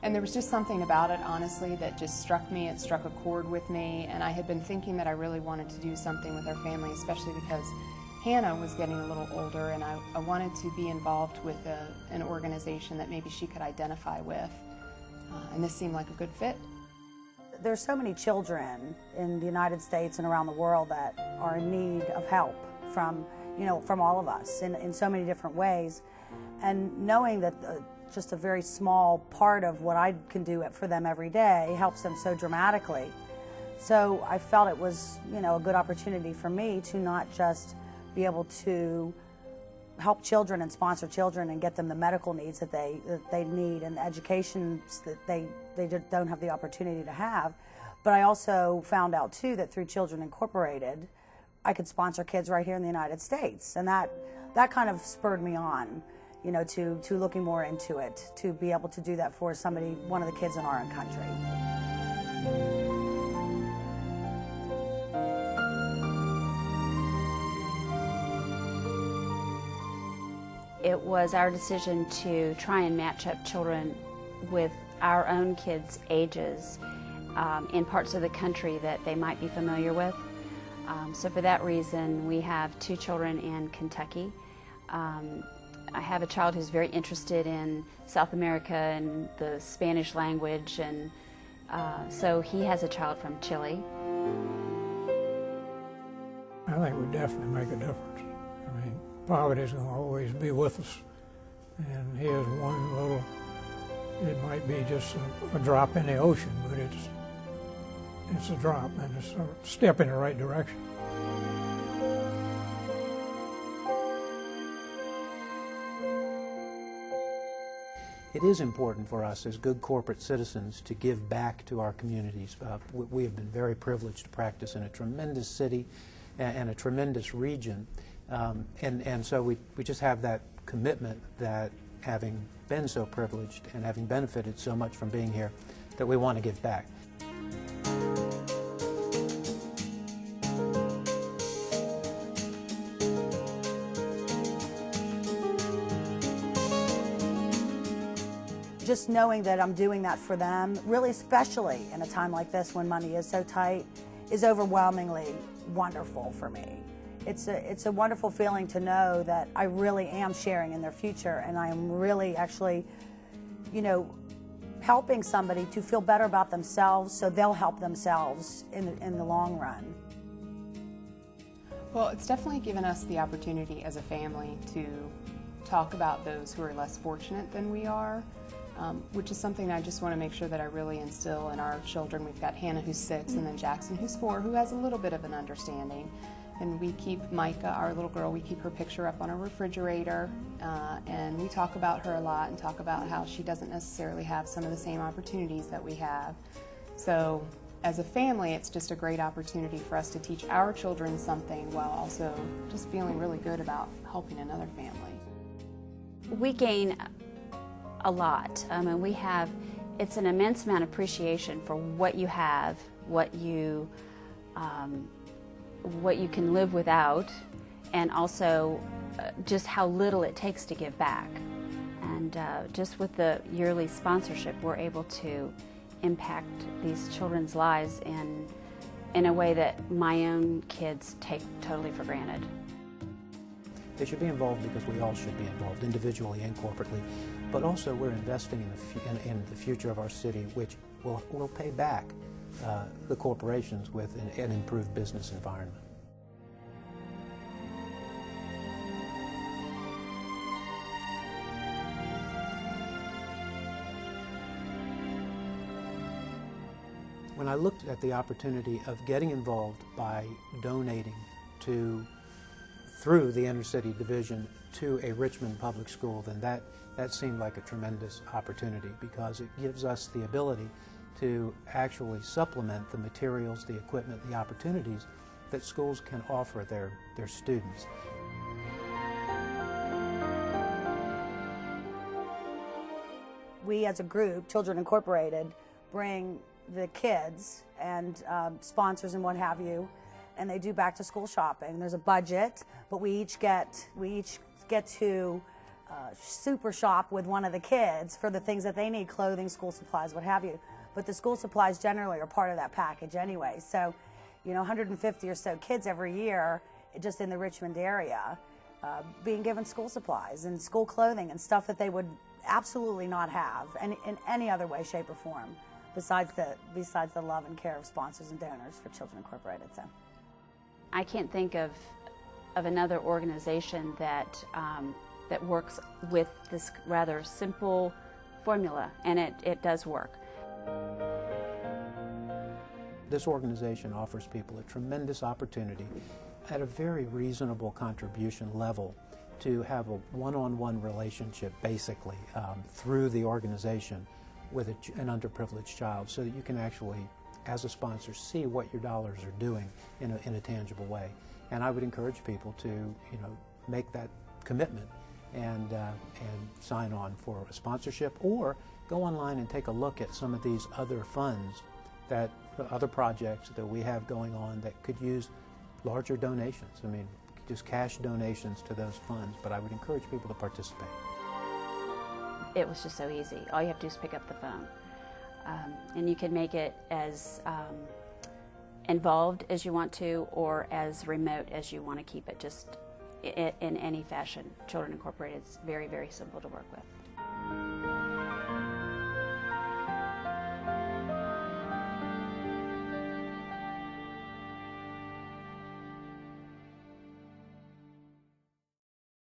And there was just something about it, honestly, that just struck me. It struck a chord with me, and I had been thinking that I really wanted to do something with our family, especially because Hannah was getting a little older, and I wanted to be involved with an organization that maybe she could identify with, and this seemed like a good fit. There's so many children in the United States and around the world that are in need of help from all of us in so many different ways, and knowing that just a very small part of what I can do for them every day helps them so dramatically. So I felt it was, a good opportunity for me to not just be able to help children and sponsor children and get them the medical needs that they need and the education that they just don't have the opportunity to have, but I also found out too that through Children Incorporated, I could sponsor kids right here in the United States, and that kind of spurred me on, to looking more into it, to be able to do that for one of the kids in our own country. It was our decision to try and match up children with our own kids' ages in parts of the country that they might be familiar with. So for that reason, we have 2 children in Kentucky. I have a child who's very interested in South America and the Spanish language, and so he has a child from Chile. I think we definitely make a difference. I mean, poverty is going to always be with us, and here's one little, it might be just a drop in the ocean, but it's a drop, and it's a step in the right direction. It is important for us as good corporate citizens to give back to our communities. We have been very privileged to practice in a tremendous city and a tremendous region, and so we just have that commitment that, having been so privileged and having benefited so much from being here, that we want to give back. Just knowing that I'm doing that for them, really especially in a time like this when money is so tight, is overwhelmingly wonderful for me. It's a wonderful feeling to know that I really am sharing in their future, and I am really actually, helping somebody to feel better about themselves so they'll help themselves in the long run. Well, it's definitely given us the opportunity as a family to talk about those who are less fortunate than we are. Which is something I just want to make sure that I really instill in our children. We've got Hannah, who's 6, and then Jackson, who's 4, who has a little bit of an understanding. And we keep Micah, our little girl, we keep her picture up on our refrigerator, and we talk about her a lot and talk about how she doesn't necessarily have some of the same opportunities that we have. So as a family, it's just a great opportunity for us to teach our children something while also just feeling really good about helping another family. We gain a lot. It's an immense amount of appreciation for what you have, what you can live without, and also just how little it takes to give back. And just with the yearly sponsorship, we're able to impact these children's lives in a way that my own kids take totally for granted. They should be involved because we all should be involved, individually and corporately. But also we're investing in the future of our city, which will pay back the corporations with an improved business environment. When I looked at the opportunity of getting involved by donating through the Inner City Division to a Richmond public school, then that seemed like a tremendous opportunity, because it gives us the ability to actually supplement the materials, the equipment, the opportunities that schools can offer their students. We as a group, Children Incorporated, bring the kids and sponsors and what have you, and they do back to school shopping. There's a budget, but we each get to super shop with one of the kids for the things that they need, clothing, school supplies, what have you. But the school supplies generally are part of that package anyway. So, 150 or so kids every year just in the Richmond area being given school supplies and school clothing and stuff that they would absolutely not have in any other way, shape, or form besides the love and care of sponsors and donors for Children Incorporated. So I can't think of another organization that that works with this rather simple formula, and it does work. This organization offers people a tremendous opportunity at a very reasonable contribution level to have a one-on-one relationship, basically, through the organization with an underprivileged child, so that you can actually, as a sponsor, see what your dollars are doing in a tangible way. And I would encourage people to, make that commitment and sign on for a sponsorship, or go online and take a look at some of these other funds, other projects that we have going on that could use larger donations. I mean, just cash donations to those funds, but I would encourage people to participate. It was just so easy. All you have to do is pick up the phone. And you can make it as involved as you want to, or as remote as you want to keep it, just in any fashion. Children Incorporated is very, very simple to work with.